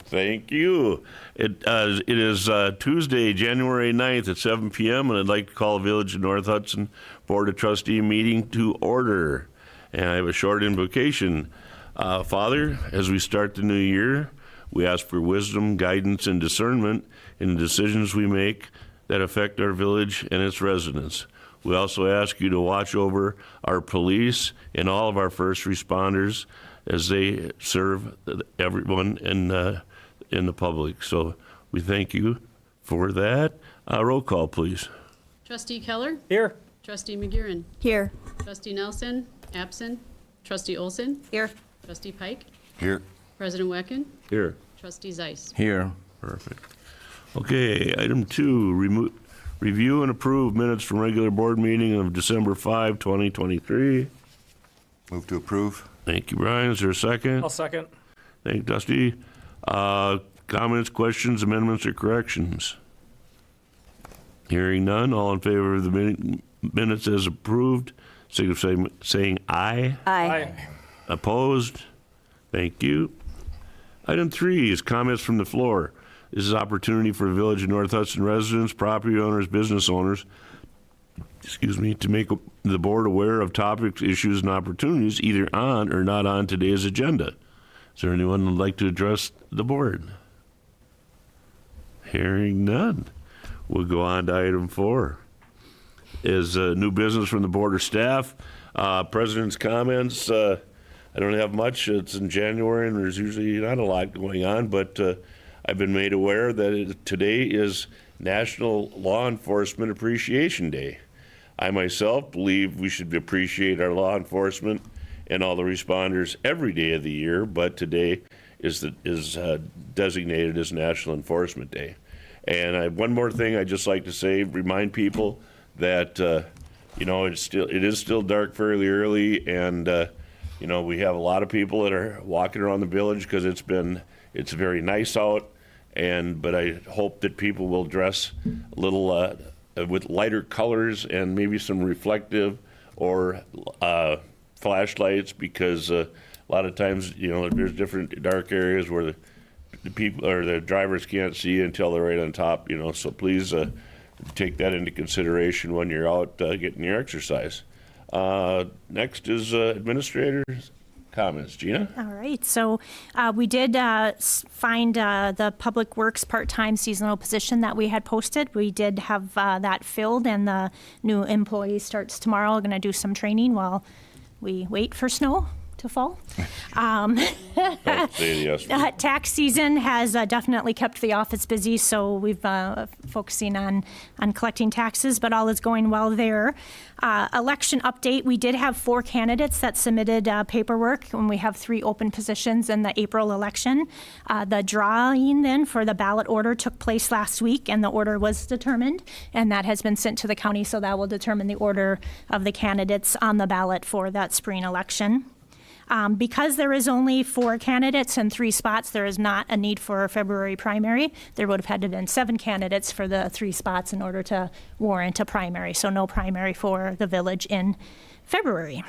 Thank you. It is Tuesday, January 9th at 7 p.m., and I'd like to call the Village of North Hudson Board of Trustee meeting to order. And I have a short invocation. Father, as we start the new year, we ask for wisdom, guidance, and discernment in the decisions we make that affect our village and its residents. We also ask you to watch over our police and all of our first responders as they serve everyone in the public. So we thank you for that. Roll call, please. Trustee Keller? Here. Trustee McGuirin? Here. Trustee Nelson? Absent. Trustee Olson? Here. Trustee Pike? Here. President Wecken? Here. Trustee Zeiss? Here. Perfect. Okay, item 2, review and approve minutes from regular board meeting of December 5, 2023. Move to approve. Thank you, Brian. Is there a second? I'll second. Thank you, Dusty. Comments, questions, amendments, or corrections? Hearing none, all in favor of the minutes as approved, signify saying aye. Aye. Opposed? Thank you. Item 3 is comments from the floor. This is opportunity for Village of North Hudson residents, property owners, business owners, to make the board aware of topics, issues, and opportunities either on or not on today's agenda. Is there anyone who would like to address the board? Hearing none. We'll go on to item 4. Is new business from the board or staff. President's comments. I don't have much. It's in January, and there's usually not a lot going on, but I've been made aware that today is National Law Enforcement Appreciation Day. I myself believe we should appreciate our law enforcement and all the responders every day of the year, but today is designated as National Enforcement Day. And one more thing I'd just like to say, remind people that it is still dark fairly early, and we have a lot of people that are walking around the village because it's very nice out, but I hope that people will dress a little with lighter colors and maybe some reflective or flashlights, because a lot of times there's different dark areas where the people or the drivers can't see until they're right on top. So please take that into consideration when you're out getting your exercise. Next is administrators' comments. Gina? All right. So we did find the Public Works part-time seasonal position that we had posted. We did have that filled, and the new employee starts tomorrow. We're going to do some training while we wait for snow to fall. Tax season has definitely kept the office busy, so we've focusing on collecting taxes, but all is going well there. Election update, we did have 4 candidates that submitted paperwork, and we have 3 open positions in the April election. The drawing then for the ballot order took place last week, and the order was determined, and that has been sent to the county, so that will determine the order of the candidates on the ballot for that spring election. Because there is only 4 candidates and 3 spots, there is not a need for a February primary. There would have had to have been 7 candidates for the 3 spots in order to warrant a primary. So no primary for the village in February.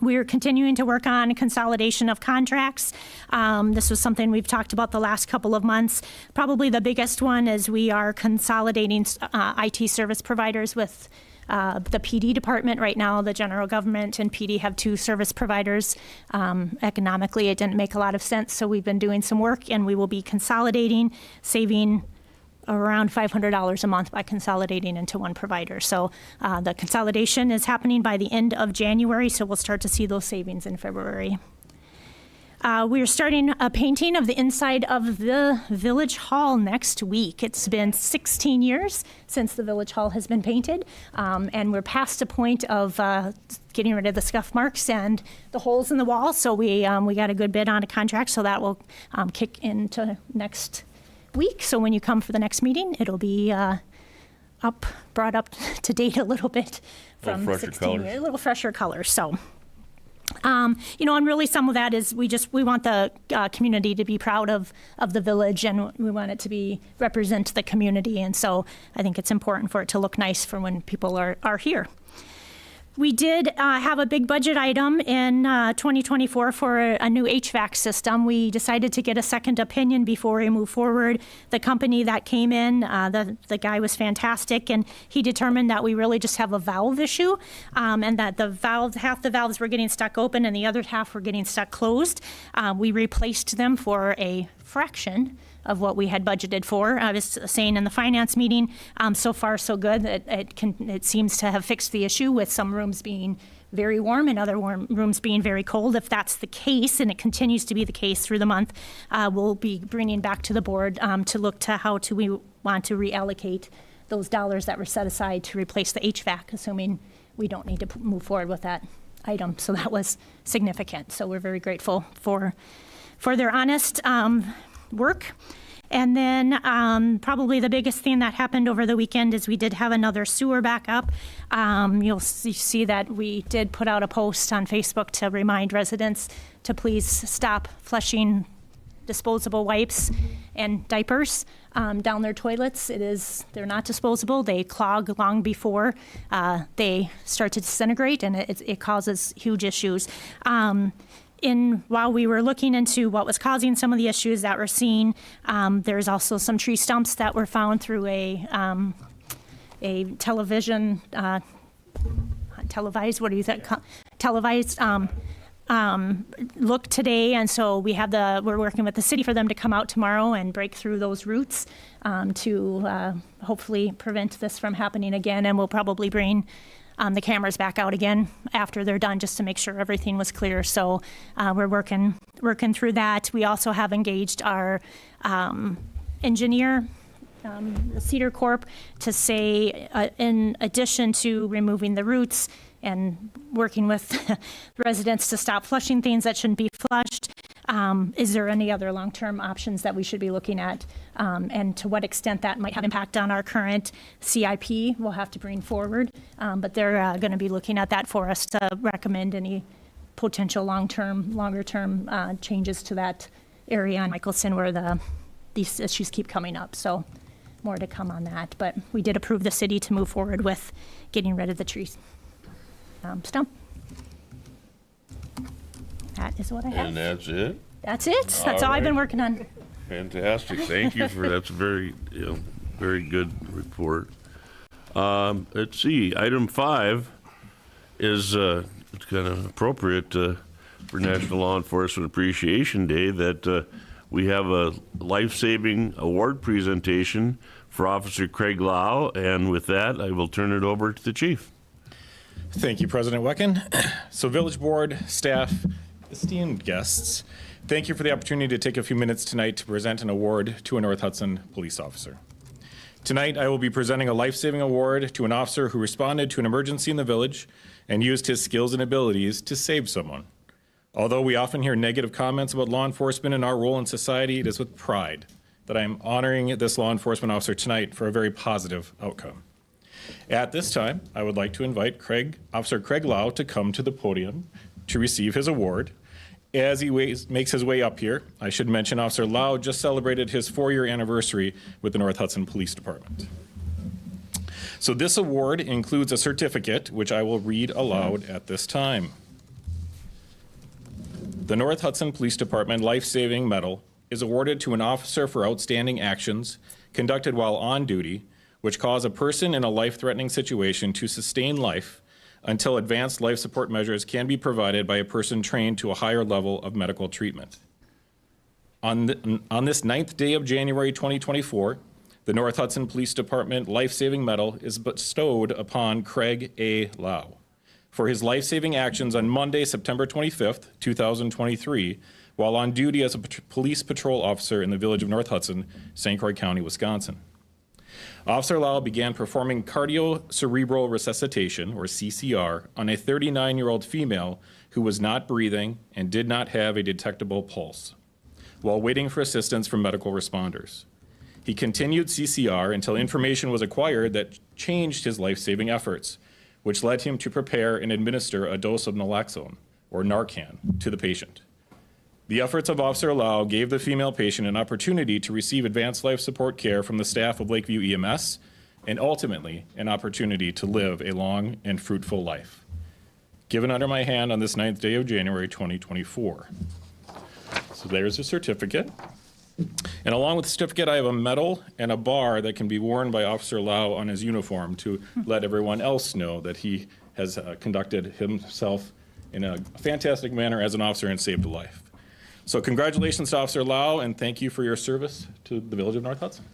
We are continuing to work on consolidation of contracts. This was something we've talked about the last couple of months. Probably the biggest one is we are consolidating IT service providers with the PD department. Right now, the general government and PD have 2 service providers. Economically, it didn't make a lot of sense, so we've been doing some work, and we will be consolidating, saving around $500 a month by consolidating into one provider. So the consolidation is happening by the end of January, so we'll start to see those savings in February. We're starting a painting of the inside of the Village Hall next week. It's been 16 years since the Village Hall has been painted, and we're past a point of getting rid of the scuff marks and the holes in the wall. So we got a good bid on a contract, so that will kick into next week. So when you come for the next meeting, it'll be brought up to date a little bit from 16 years, a little fresher colors. So. And really some of that is we want the community to be proud of the village, and we want it to represent the community. And so I think it's important for it to look nice for when people are here. We did have a big budget item in 2024 for a new HVAC system. We decided to get a second opinion before we move forward. The company that came in, the guy was fantastic, and he determined that we really just have a valve issue, and that half the valves were getting stuck open and the other half were getting stuck closed. We replaced them for a fraction of what we had budgeted for. I was saying in the finance meeting, so far so good. It seems to have fixed the issue, with some rooms being very warm and other rooms being very cold. If that's the case, and it continues to be the case through the month, we'll be bringing back to the board to look to how we want to reallocate those dollars that were set aside to replace the HVAC, assuming we don't need to move forward with that item. So that was significant. So we're very grateful for their honest work. And then probably the biggest thing that happened over the weekend is we did have another sewer backup. You'll see that we did put out a post on Facebook to remind residents to please stop flushing disposable wipes and diapers down their toilets. They're not disposable. They clog long before they start to disintegrate, and it causes huge issues. While we were looking into what was causing some of the issues that we're seeing, there's also some tree stumps that were found through a television, televised, what do you think? Televised look today, and so we're working with the city for them to come out tomorrow and break through those roots to hopefully prevent this from happening again, and we'll probably bring the cameras back out again after they're done, just to make sure everything was clear. So we're working through that. We also have engaged our engineer, Cedar Corp, to say, in addition to removing the roots and working with residents to stop flushing things that shouldn't be flushed, is there any other long-term options that we should be looking at, and to what extent that might have impact on our current CIP we'll have to bring forward. But they're going to be looking at that for us to recommend any potential longer-term changes to that area on Michelson where these issues keep coming up. So more to come on that. But we did approve the city to move forward with getting rid of the trees. Stump. That is what I have. And that's it? That's it. That's all I've been working on. Fantastic. Thank you for that's a very good report. Let's see. Item 5 is it's kind of appropriate for National Law Enforcement Appreciation Day that we have a life-saving award presentation for Officer Craig Lau, and with that, I will turn it over to the chief. Thank you, President Wecken. So Village Board, staff, esteemed guests, thank you for the opportunity to take a few minutes tonight to present an award to a North Hudson police officer. Tonight, I will be presenting a life-saving award to an officer who responded to an emergency in the village and used his skills and abilities to save someone. Although we often hear negative comments about law enforcement and our role in society, it is with pride that I am honoring this law enforcement officer tonight for a very positive outcome. At this time, I would like to invite Officer Craig Lau to come to the podium to receive his award. As he makes his way up here, I should mention Officer Lau just celebrated his 4-year anniversary with the North Hudson Police Department. So this award includes a certificate, which I will read aloud at this time. The North Hudson Police Department Life-Saving Medal is awarded to an officer for outstanding actions conducted while on duty, which cause a person in a life-threatening situation to sustain life until advanced life support measures can be provided by a person trained to a higher level of medical treatment. On this 9th day of January 2024, the North Hudson Police Department Life-Saving Medal is bestowed upon Craig A. Lau for his life-saving actions on Monday, September 25th, 2023, while on duty as a police patrol officer in the village of North Hudson, St. Croix County, Wisconsin. Officer Lau began performing cardiocerebral resuscitation, or CCR, on a 39-year-old female who was not breathing and did not have a detectable pulse, while waiting for assistance from medical responders. He continued CCR until information was acquired that changed his life-saving efforts, which led him to prepare and administer a dose of naloxone, or Narcan, to the patient. The efforts of Officer Lau gave the female patient an opportunity to receive advanced life support care from the staff of Lakeview EMS, and ultimately an opportunity to live a long and fruitful life. given under my hand on this 9th day of January 2024. So there's a certificate. And along with the certificate, I have a medal and a bar that can be worn by Officer Lau on his uniform to let everyone else know that he has conducted himself in a fantastic manner as an officer and saved a life. So congratulations to Officer Lau, and thank you for your service to the Village of North Hudson.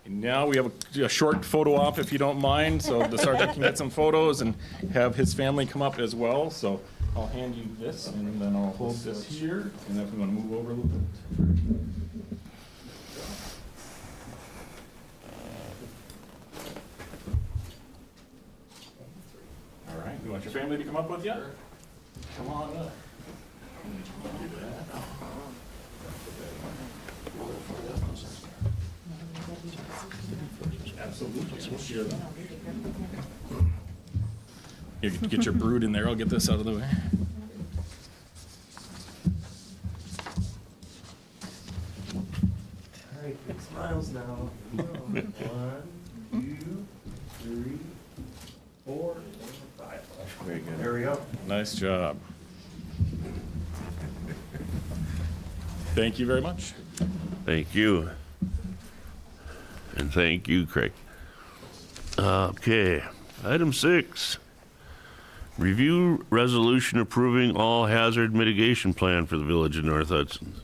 Now we have a short photo op, if you don't mind, so the sergeant can get some photos and have his family come up as well. So I'll hand you this, and then I'll hold this here, and if we want to move over a little bit. All right, you want your family to come up with you? Come on up. Absolutely, we'll share them. You get your brood in there, I'll get this out of the way. All right, big smiles now. 1, 2, 3, 4, 5. Very good. There we go. Nice job. Thank you very much. Thank you. And thank you, Craig. Okay, item 6. Review resolution approving all hazard mitigation plan for the Village of North Hudson.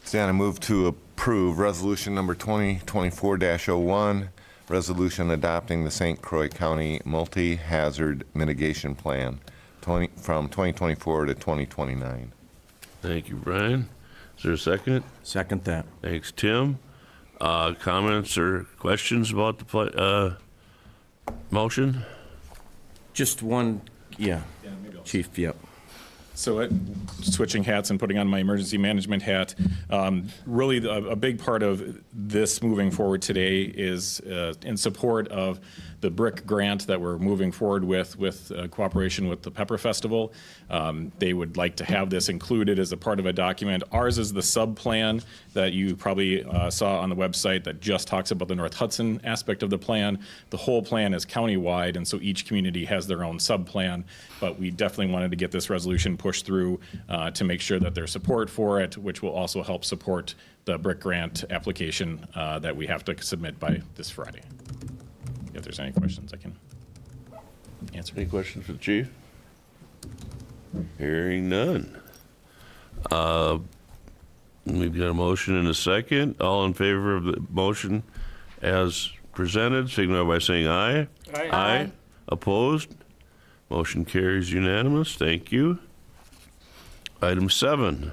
Stan, I move to approve resolution number 2024-01, resolution adopting the St. Croix County Multi-Hazard Mitigation Plan from 2024 to 2029. Thank you, Brian. Is there a second? Second that. Thanks, Tim. Comments or questions about the motion? Just one, yeah. Chief, yep. So switching hats and putting on my emergency management hat, really a big part of this moving forward today is in support of the BRIC grant that we're moving forward with cooperation with the Pepper Festival. They would like to have this included as a part of a document. Ours is the sub-plan that you probably saw on the website that just talks about the North Hudson aspect of the plan. The whole plan is countywide, and so each community has their own sub-plan, but we definitely wanted to get this resolution pushed through to make sure that there's support for it, which will also help support the BRIC grant application that we have to submit by this Friday. If there's any questions, I can answer. Any questions for the chief? Hearing none. We've got a motion and a second. All in favor of the motion as presented, signify by saying aye. Aye. Aye. Opposed? Motion carries unanimous. Thank you. Item 7,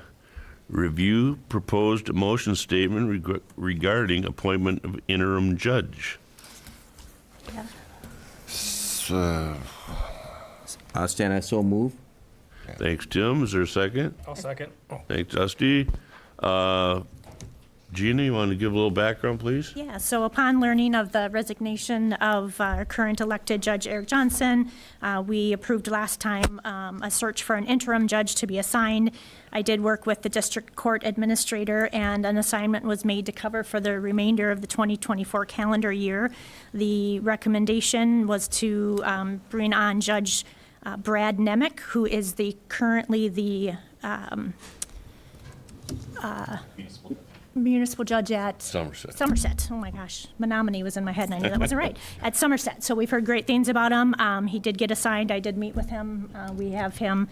review proposed motion statement regarding appointment of interim judge. Stan, I so move. Thanks, Tim. Is there a second? I'll second. Thanks, Dusty. Gina, you want to give a little background, please? Yeah, so upon learning of the resignation of our current elected Judge Eric Johnson, we approved last time a search for an interim judge to be assigned. I did work with the district court administrator, and an assignment was made to cover for the remainder of the 2024 calendar year. The recommendation was to bring on Judge Brad Nemec, who is currently the municipal judge at Somerset. Oh my gosh, Menominee was in my head and I knew that wasn't right. At Somerset. So we've heard great things about him. He did get assigned. I did meet with him. We have him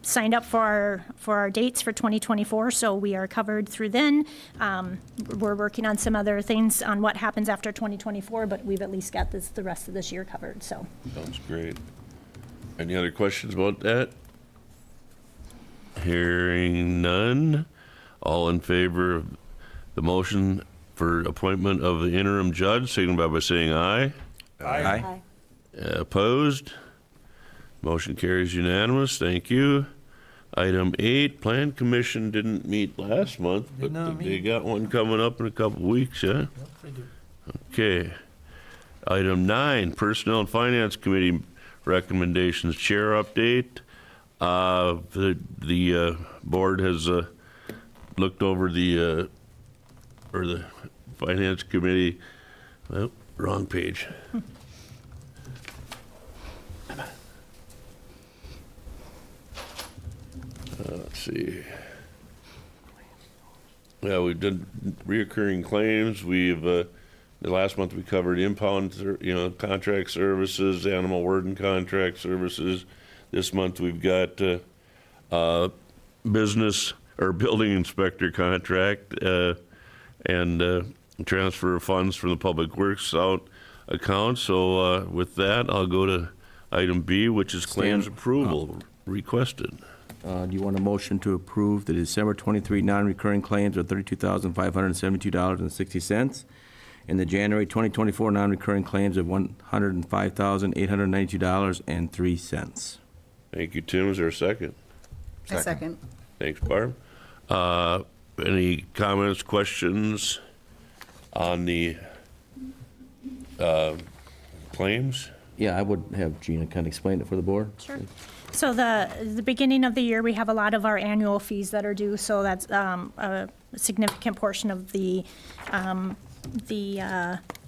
signed up for our dates for 2024. So we are covered through then. We're working on some other things on what happens after 2024, but we've at least got the rest of this year covered. So Sounds great. Any other questions about that? Hearing none. All in favor of the motion for appointment of the interim judge, signify by saying aye. Aye. Opposed? Motion carries unanimous. Thank you. Item 8, Plan Commission didn't meet last month, but they got one coming up in a couple weeks, yeah? Yep, they do. Okay. Item 9, Personnel and Finance Committee recommendations, chair update. The board has looked over the finance committee, well, wrong page. Let's see. Yeah, we've done reoccurring claims. We've, the last month we covered impound, contract services, animal warden contract services. This month we've got business or building inspector contract and transfer of funds from the public works out account. So with that, I'll go to item B, which is claims approval requested. Do you want a motion to approve the December 23 non-recurring claims of $32,572.60 and the January 2024 non-recurring claims of $105,892.03? Thank you, Tim. Is there a second? I second. Thanks, Barb. Any comments, questions on the claims? Yeah, I would have Gina kind of explain it for the board. Sure. So the beginning of the year, we have a lot of our annual fees that are due, so that's a significant portion of the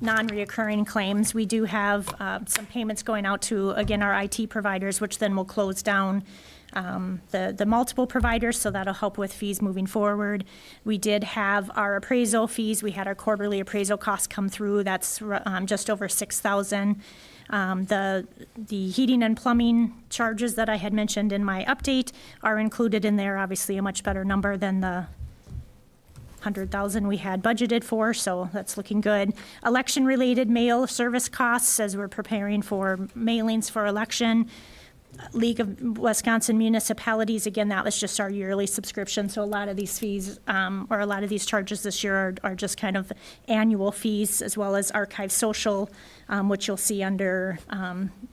non-reoccurring claims. We do have some payments going out to, again, our IT providers, which then will close down the multiple providers, so that'll help with fees moving forward. We did have our appraisal fees. We had our quarterly appraisal costs come through. That's just over $6,000. The heating and plumbing charges that I had mentioned in my update are included in there, obviously a much better number than the 100,000 we had budgeted for, so that's looking good. Election-related mail service costs as we're preparing for mailings for election. League of Wisconsin Municipalities, again, that was just our yearly subscription, so a lot of these fees, or a lot of these charges this year are just kind of annual fees, as well as Archive Social, which you'll see under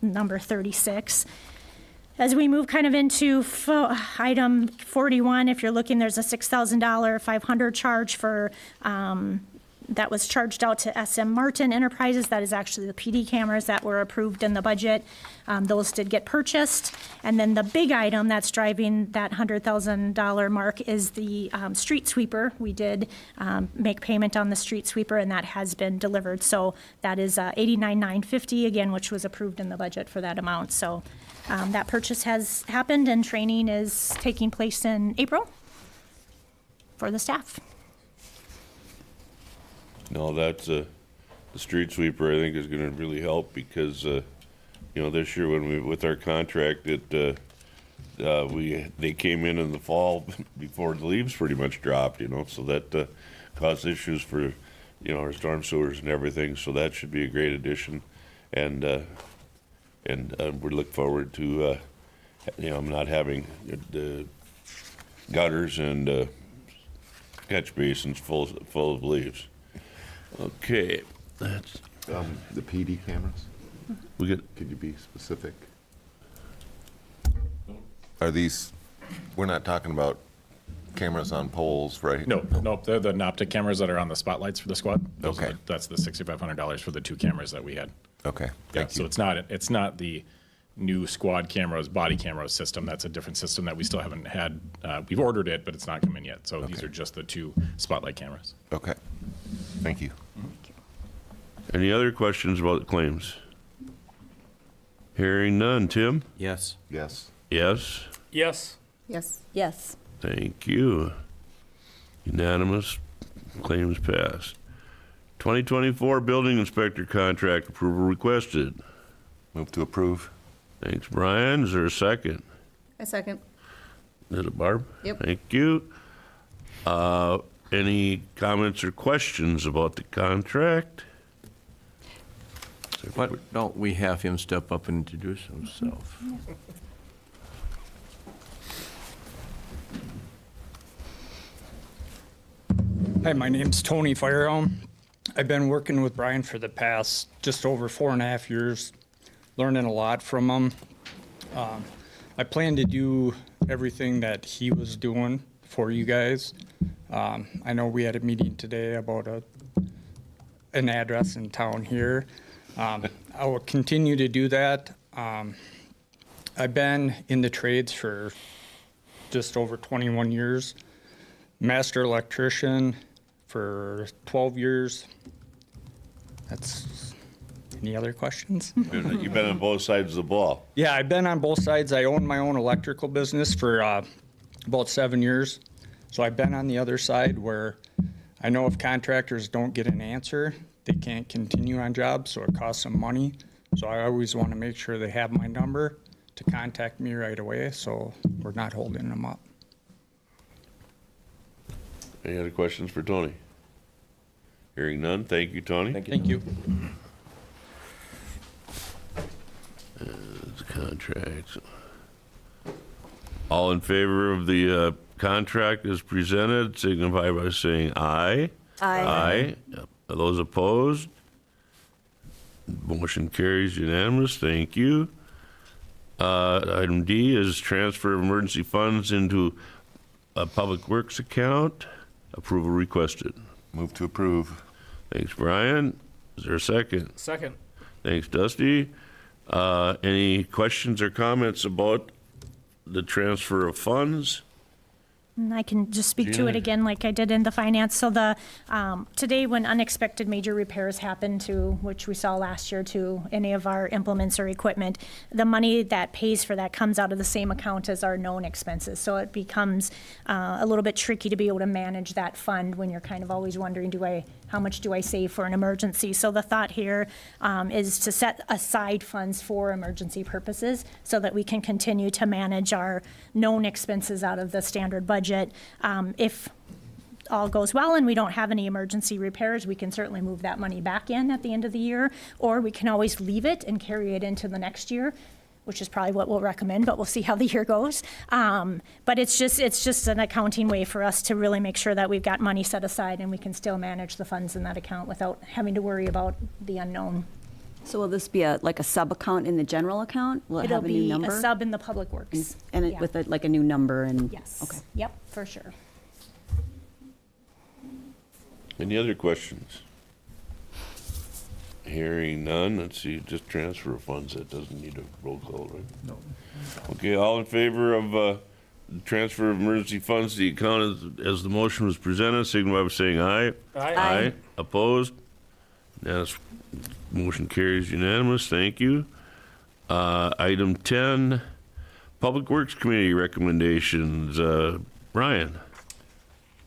number 36. As we move kind of into item 41, if you're looking, there's a $6,000 500 charge for that was charged out to SM Martin Enterprises. That is actually the PD cameras that were approved in the budget. Those did get purchased. And then the big item that's driving that $100,000 mark is the street sweeper. We did make payment on the street sweeper, and that has been delivered. So that is $89,950 again, which was approved in the budget for that amount. So that purchase has happened, and training is taking place in April for the staff. No, that's the street sweeper, I think, is going to really help because, this year when with our contract, they came in the fall before the leaves pretty much dropped, so that caused issues for, our storm sewers and everything. So that should be a great addition, and we look forward to, not having the gutters and catch basins full of leaves. Okay, that's, The PD cameras, we get, could you be specific? Are these, we're not talking about cameras on poles, right? No, they're the Noptic cameras that are on the spotlights for the squad. Okay. That's the $6,500 for the 2 cameers that we had. Okay, Yeah, thank so you. it's not the new squad cameras, body cameras system. That's a different system that we still haven't had. We've ordered it, but it's not come in yet. So these Okay. are just the 2 spotlight cameras. Okay, thank you. any other questions about the claims? Hearing none. Tim? Yes. Yes. Yes? Yes. Yes. Yes. Thank you. Unanimous. Claims passed. 2024 building inspector contract approval requested. Move to approve. Thanks, Brian. Is there a second? I second. Is it Barb? Yep. Thank you. Any comments or questions about the contract? Why don't we have him step up and introduce himself? Hi, my name's Tony Firehelm. I've been working with Brian for the past just over 4.5 years, learning a lot from him. I plan to do everything that he was doing for you guys. I know we had a meeting today about an address in town here. I will continue to do that. I've been in the trades for just over 21 years. Master electrician for 12 years. That's, any other questions? You've been on both sides of the ball. Yeah, I've been on both sides. I own my own electrical business for about 7 years. So I've been on the other side where I know if contractors don't get an answer, they can't continue on jobs, so it costs them money. So I always want to make sure they have my number to contact me right away, so we're not holding them up. Any other questions for Tony? Hearing none, thank you, Tony. Thank you. Contracts. All in favor of the contract as presented, signify by saying aye. Aye. Yep. Are those opposed? Motion carries unanimous. Thank you. Item D is transfer of emergency funds into a public works account. Approval requested. Move to approve. Thanks, Brian. Is there a second? Second. Thanks, Dusty. Any questions or comments about the transfer of funds? And I can just speak to Gina? it again like I did in the finance. So the, today when unexpected major repairs happen to, which we saw last year to any of our implements or equipment, the money that pays for that comes out of the same account as our known expenses. So it becomes a little bit tricky to be able to manage that fund when you're kind of always wondering, how much do I save for an emergency? So the thought here is to set aside funds for emergency purposes so that we can continue to manage our known expenses out of the standard budget. If all goes well and we don't have any emergency repairs, we can certainly move that money back in at the end of the year, or we can always leave it and carry it into the next year, which is probably what we'll recommend, but we'll see how the year goes. But it's just an accounting way for us to really make sure that we've got money set aside and we can still manage the funds in that account without having to worry about the unknown. So will this be like a sub-account in the general account? Will it It'll have a new be number? a sub in the public works. And it Yeah. with like a new number and? Yes. Okay. Yep, for sure. Any other questions? Hearing none, let's see, just transfer of funds, that doesn't need a roll call, right? No. Okay, all in favor of the transfer of emergency funds to the account as the motion was presented, signify by saying aye. Aye. Opposed? Motion carries unanimous, thank you. Item 10, Public Works Committee recommendations. Brian?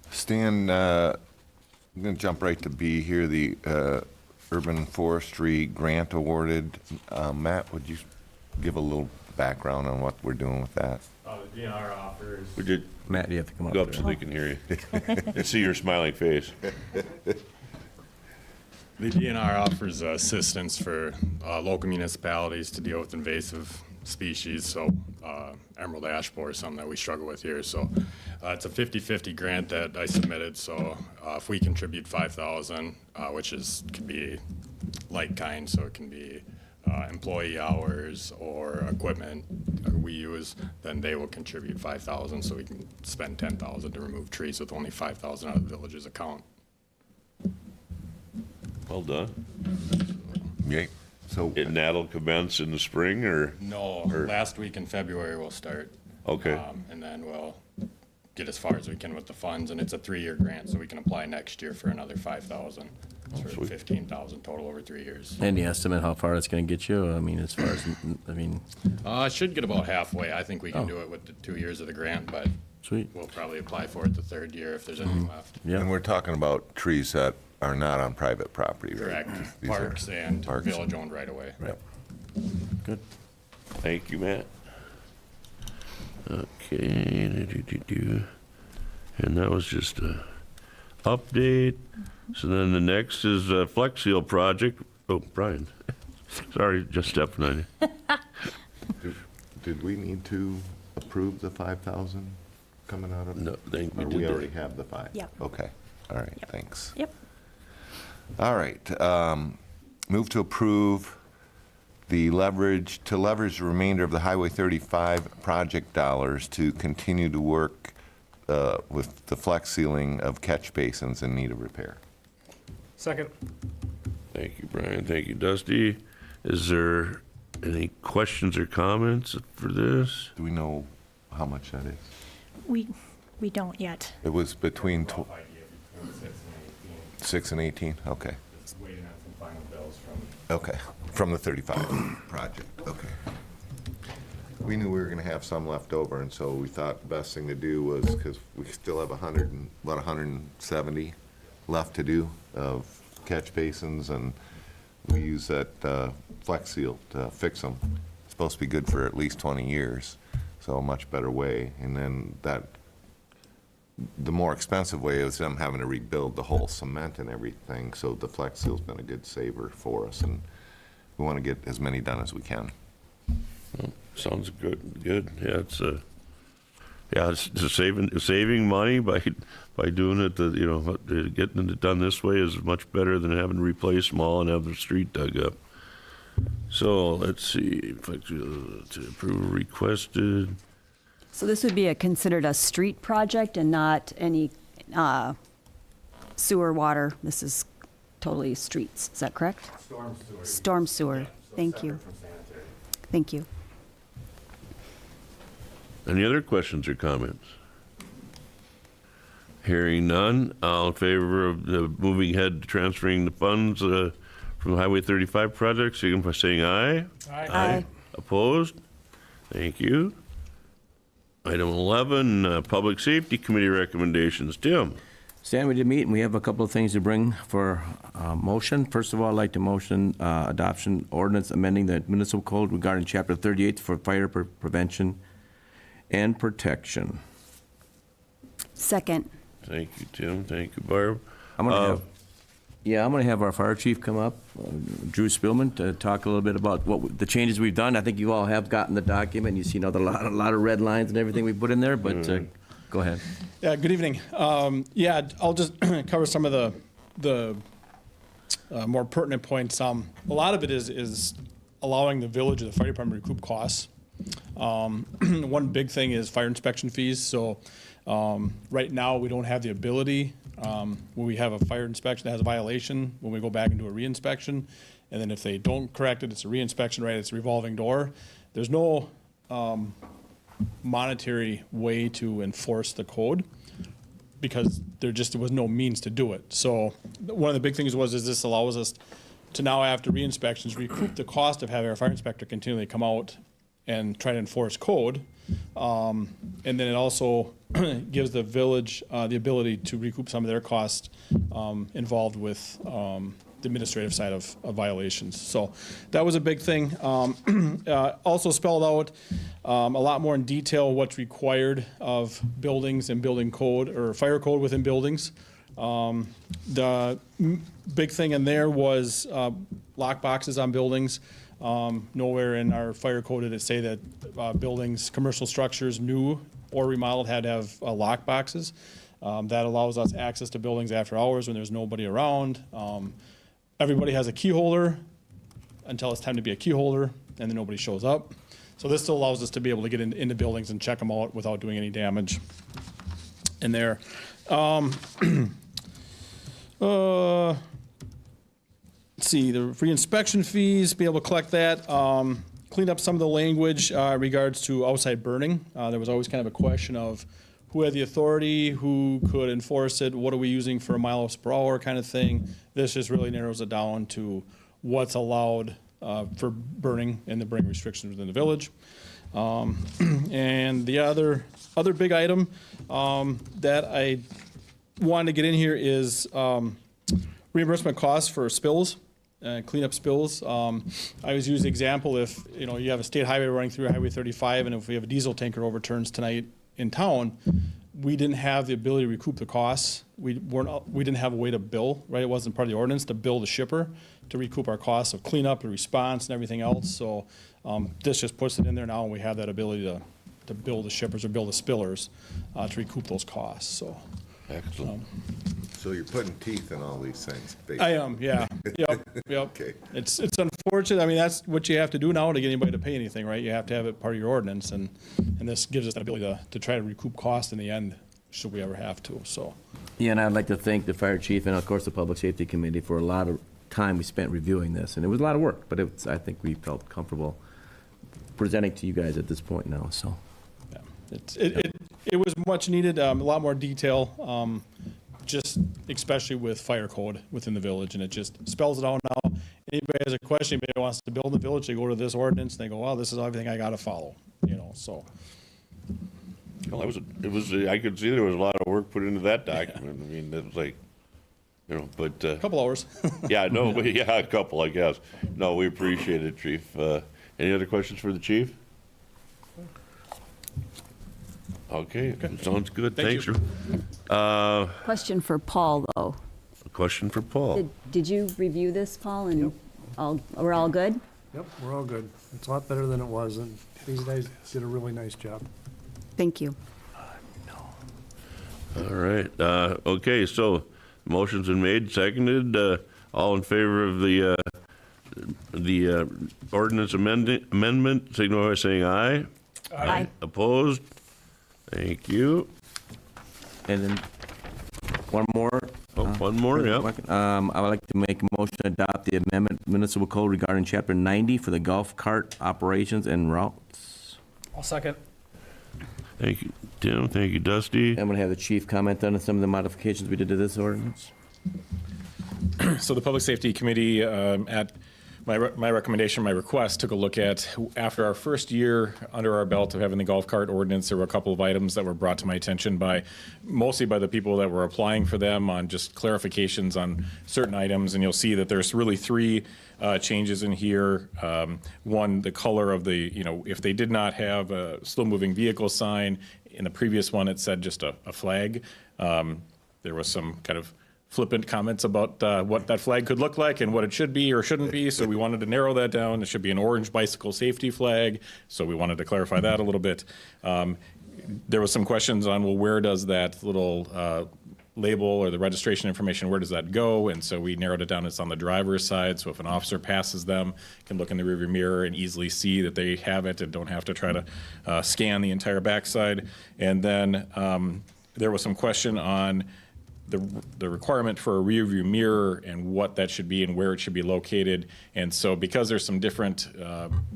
Stan, I'm going to jump right to B here, the Urban Forestry Grant awarded. Matt, would you give a little background on what we're doing with that? The DNR offers. Would you Matt, you have to come up go up there. so they can hear you? And see your smiling face. The DNR offers assistance for local municipalities to deal with invasive species, so emerald ash borer is something that we struggle with here. So it's a 50-50 grant that I submitted, so if we contribute $5,000, which could be like kind, so it can be employee hours or equipment we use, then they will contribute $5,000, so we can spend $10,000 to remove trees with only $5,000 out of the village's account. Well done. Yay. So, And that'll commence in the spring, or? No, Or- last week in February we'll start. Okay. And then we'll get as far as we can with the funds, and it's a 3-year grant, so we can apply next year for another $5,000. So sweet. 15,000 total over 3 years. Any estimate how far it's going to get you? I mean, as far as, I should get about halfway. I think we can do it with the 2 years of the grant, but sweet. we'll probably apply for it the 3rd year if there's any left. Yeah. and we're talking about trees that are not on private property, right? Correct. These are Parks and parks. village-owned right away. Right. Good. Thank you, Matt. Okay. And that was just a update. So then the next is a Flex Seal project. Oh, Brian. Sorry, just stepping on you. Did we need to approve the 5,000 coming out of? No, I think we Or did we that. already have the 5? Yep. Okay, all right, thanks. Yep. All right, move to approve to leverage the remainder of the Highway 35 project dollars to continue to work with the flex sealing of catch basins in need of repair. Second. Thank you, Brian. Thank you, Dusty. Is there Any questions or comments for this? Do we know how much that is? We don't yet. It was between Rough idea between 6 and 18. 6 and 18? Okay. Just waiting on some final bills from Okay, from the 35 project, okay. We knew we were gonna have some left over, and so we thought the best thing to do was, because we still have 170 left to do of catch basins, and we use that Flex Seal to fix them. It's supposed to be good for at least 20 years, so a much better way. And then the more expensive way is them having to rebuild the whole cement and everything, so the Flex Seal's been a good saver for us, and we want to get as many done as we can. Sounds good. It's saving money by doing it. Getting it done this way is much better than having to replace them all and have the street dug up. So let's see if I to approve requested. So this would be considered a street project and not any sewer, water? This is totally streets, is that correct? storm sewer. Storm sewer, thank you. Separate from sanitary. Thank you. Any other questions or comments? Hearing none, all in favor of moving ahead, transferring the funds from the Highway 35 project, signify by saying aye. Aye. Opposed? Thank you. Item 11, Public Safety Committee recommendations. Tim? Stan, we did meet, and we have a couple of things to bring for motion. First of all, I'd like to motion adoption ordinance amending the municipal code regarding Chapter 38 for fire prevention and protection. Second. Thank you, Tim. Thank you, Barb. I'm going to have our fire chief come up, Drew Spillman, to talk a little bit about the changes we've done. I think you all have gotten the document. You've seen a lot of red lines and everything we put in there, but go ahead. Yeah, good evening. I'll just cover some of the more pertinent points. A lot of it is allowing the village or the fire department to recoup costs. One big thing is fire inspection fees. So right now, we don't have the ability, when we have a fire inspection that has a violation, when we go back and do a reinspection, and then if they don't correct it, it's a reinspection, right? It's a revolving door. There's no monetary way to enforce the code because there was no means to do it. So one of the big things is this allows us to now, after re-inspections, recoup the cost of having our fire inspector continually come out and try to enforce code. And then it also gives the village the ability to recoup some of their costs involved with the administrative side of violations. So that was a big thing. Also spelled out a lot more in detail what's required of buildings and building code or fire code within buildings. The big thing in there was lock boxes on buildings. Nowhere in our fire code did it say that buildings, commercial structures, new or remodeled, had to have lock boxes. That allows us access to buildings after hours when there's nobody around. Everybody has a key holder until it's time to be a key holder, and then nobody shows up. So this still allows us to be able to get into buildings and check them out without doing any damage in there. Let's see, the re-inspection fees, be able to collect that. Clean up some of the language regards to outside burning. There was always kind of a question of who had the authority, who could enforce it, what are we using for a miles per hour kind of thing. This just really narrows it down to what's allowed for burning and the burning restrictions within the village. And the other big item that I wanted to get in here is reimbursement costs for spills. Clean up spills. I always use the example if you have a state highway running through Highway 35, and if we have a diesel tanker overturns tonight in town, we didn't have the ability to recoup the costs. We didn't have a way to bill, right? It wasn't part of the ordinance to bill the shipper to recoup our costs of cleanup and response and everything else. So this just puts it in there now, and we have that ability to bill the shippers or bill the spillers to recoup those costs. So. Excellent. So you're putting teeth in all these things, basically. I am, yeah. Yep. Okay. It's unfortunate. I mean, that's what you have to do now to get anybody to pay anything, right? You have to have it part of your ordinance, and this gives us that ability to try to recoup cost in the end, should we ever have to. So. Yeah, and I'd like to thank the fire chief and, of course, the Public Safety Committee for a lot of time we spent reviewing this. And it was a lot of work, but I think we felt comfortable presenting to you guys at this point now, so. Yeah. It was much needed, a lot more detail, just especially with fire code within the village, and it just spells it out now. Anybody has a question, anybody wants to build in the village, they go to this ordinance, and they go, wow, this is everything I gotta follow, so. Well, it was, I could see there was a lot of work put into that document. I mean, it was like, but. A couple hours. Yeah, no, but yeah, a couple, I guess. No, we appreciate it, Chief. Any other questions for the chief? Okay, sounds good. Thank Thanks. you. Question for Paul, though. A question for Paul. Did you review this, Paul, and we're all good? Yep, we're all good. It's a lot better than it was, and these guys did a really nice job. Thank you. All right. Okay, so motion's been made, seconded. All in favor of the ordinance amendment, signify by saying aye. Aye. Opposed? Thank you. And then one more. Oh, one more, yeah. I would like to make a motion to adopt the amendment municipal code regarding chapter 90 for the golf cart operations and routes. I'll second. Thank you, Tim. Thank you, Dusty. I'm going to have the chief comment on some of the modifications we did to this ordinance. So the Public Safety Committee, at my recommendation, my request, took a look at, after our first year under our belt of having the golf cart ordinance, there were a couple of items that were brought to my attention mostly by the people that were applying for them on just clarifications on certain items. And you'll see that there's really three changes in here. One, the color of the, if they did not have a slow-moving vehicle sign, in the previous one, it said just a flag. There was some kind of flippant comments about what that flag could look like and what it should be or shouldn't be. So we wanted to narrow that down. It should be an orange bicycle safety flag. So we wanted to clarify that a little bit. There was some questions on, well, where does that little label or the registration information, where does that go? And so we narrowed it down. It's on the driver's side. So if an officer passes them, can look in the rearview mirror and easily see that they have it and don't have to try to scan the entire backside. And then there was some question on the requirement for a rear view mirror and what that should be and where it should be located. And so because there's some different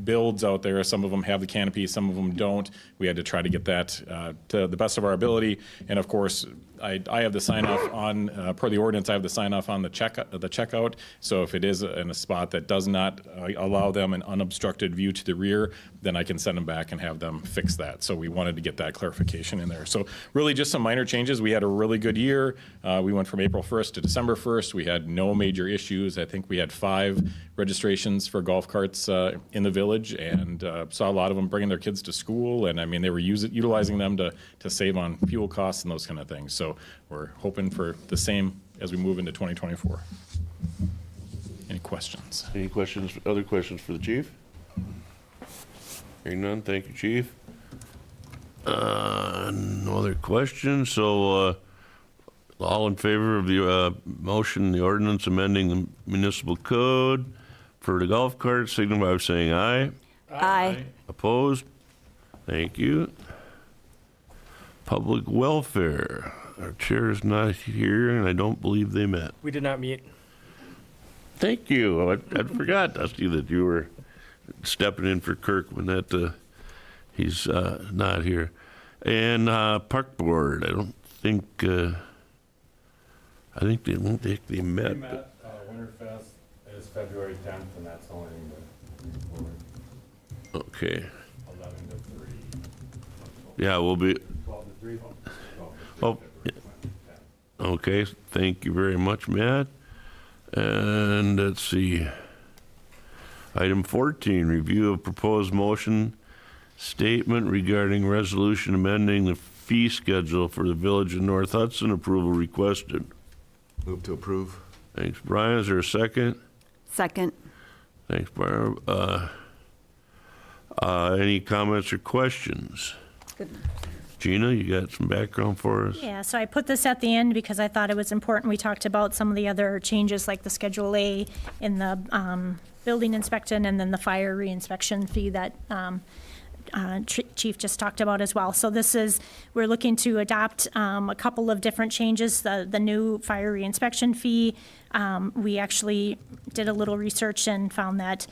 builds out there, some of them have the canopy, some of them don't, we had to try to get that to the best of our ability. And of course, I have the sign off on, per the ordinance, I have the sign off on the checkout. So if it is in a spot that does not allow them an unobstructed view to the rear, then I can send them back and have them fix that. So we wanted to get that clarification in there. So really just some minor changes. We had a really good year. We went from April 1st to December 1st. We had no major issues. I think we had 5 registrations for golf carts in the village, and saw a lot of them bringing their kids to school. And I mean, they were utilizing them to save on fuel costs and those kind of things. So we're hoping for the same as we move into 2024. Any questions? Any questions, other questions for the chief? Hearing none, thank you, chief. No other questions, so all in favor of the motion, the ordinance amending the municipal code for the golf cart, signify by saying aye. Aye. Opposed? Thank you. Public welfare. Our chair is not here, and I don't believe they met. We did not meet. Thank you. I forgot, Dusty, that you were stepping in for Kirk when he's not here. And Park Board, I think they won't think they met. We met, Winterfest is February 10th, and that's only the report. Okay. 11 to 3. Yeah, we'll be. 12 to 3. Oh, yeah. Okay, thank you very much, Matt. And let's see. Item 14, review of proposed motion statement regarding resolution amending the fee schedule for the Village of North Hudson. Approval requested. Move to approve. Thanks, Brian. Is there a second? Second. Thanks, Barb. Any comments or questions? Good. Gina, you got some background for us? Yeah, so I put this at the end because I thought it was important. We talked about some of the other changes like the Schedule A in the building inspection and then the fire reinspection fee that Chief just talked about as well. So we're looking to adopt a couple of different changes. The new fire reinspection fee, we actually did a little research and found that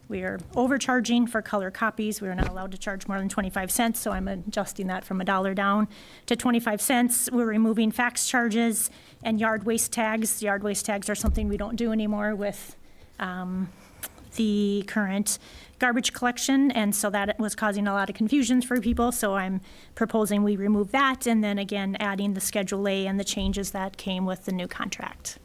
We are overcharging for color copies. We are not allowed to charge more than 25 cents, so I'm adjusting that from $1 down to 25 cents. We're removing fax charges and yard waste tags. Yard waste tags are something we don't do anymore with the current garbage collection, and so that was causing a lot of confusions for people, so I'm proposing we remove that, and then again, adding the Schedule A and the changes that came with the new contract.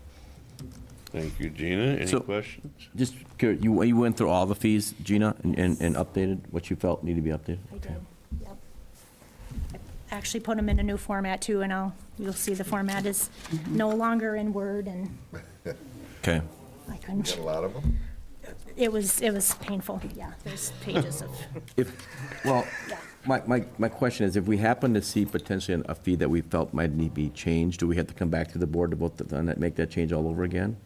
Thank you, Gina. Any So- questions? Just curious, you went through all the fees, Gina, and updated what you felt needed to be updated? I did, yep. I actually put them in a new format too, and you'll see the format is no longer in Word, and Okay. I couldn't, A lot of them? it was painful, yeah, there's pages of, Well, yeah. my question is, if we happen to see potentially a fee that we felt might need to be changed, do we have to come back to the board to vote on that, make that change all over again?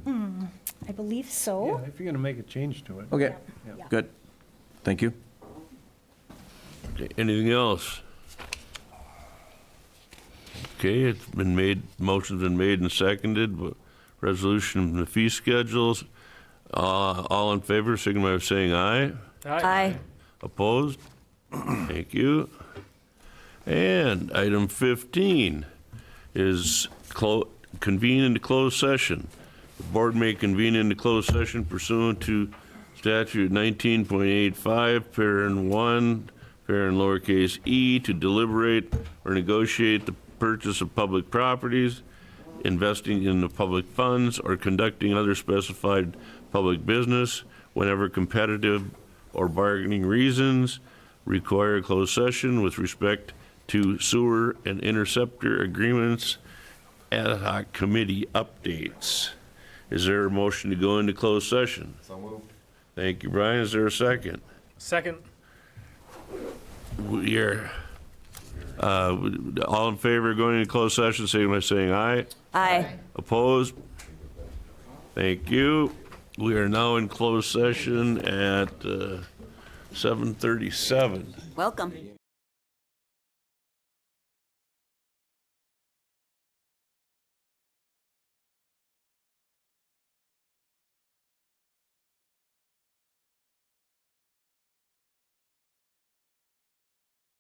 I believe so. Yeah, if you're gonna make a change to it. Okay, Yeah. good. Thank you. Okay, anything else? Okay, it's been made, motion's been made and seconded, but resolution of the fee schedules. All in favor, signify by saying aye. Aye. Opposed? Thank you. And item 15 is convene into closed session. The board may convene into closed session pursuant to statute 19.85, parent 1, parent lowercase e, to deliberate or negotiate the purchase of public properties, investing in the public funds, or conducting other specified public business whenever competitive or bargaining reasons require a closed session with respect to sewer and interceptor agreements, ad hoc committee updates. Is there a motion to go into closed session? So moved. Thank you, Brian. Is there a second? Second. We are, all in favor of going into closed session, say by saying aye. Aye. Opposed? Thank you. We are now in closed session at 7:37. Welcome.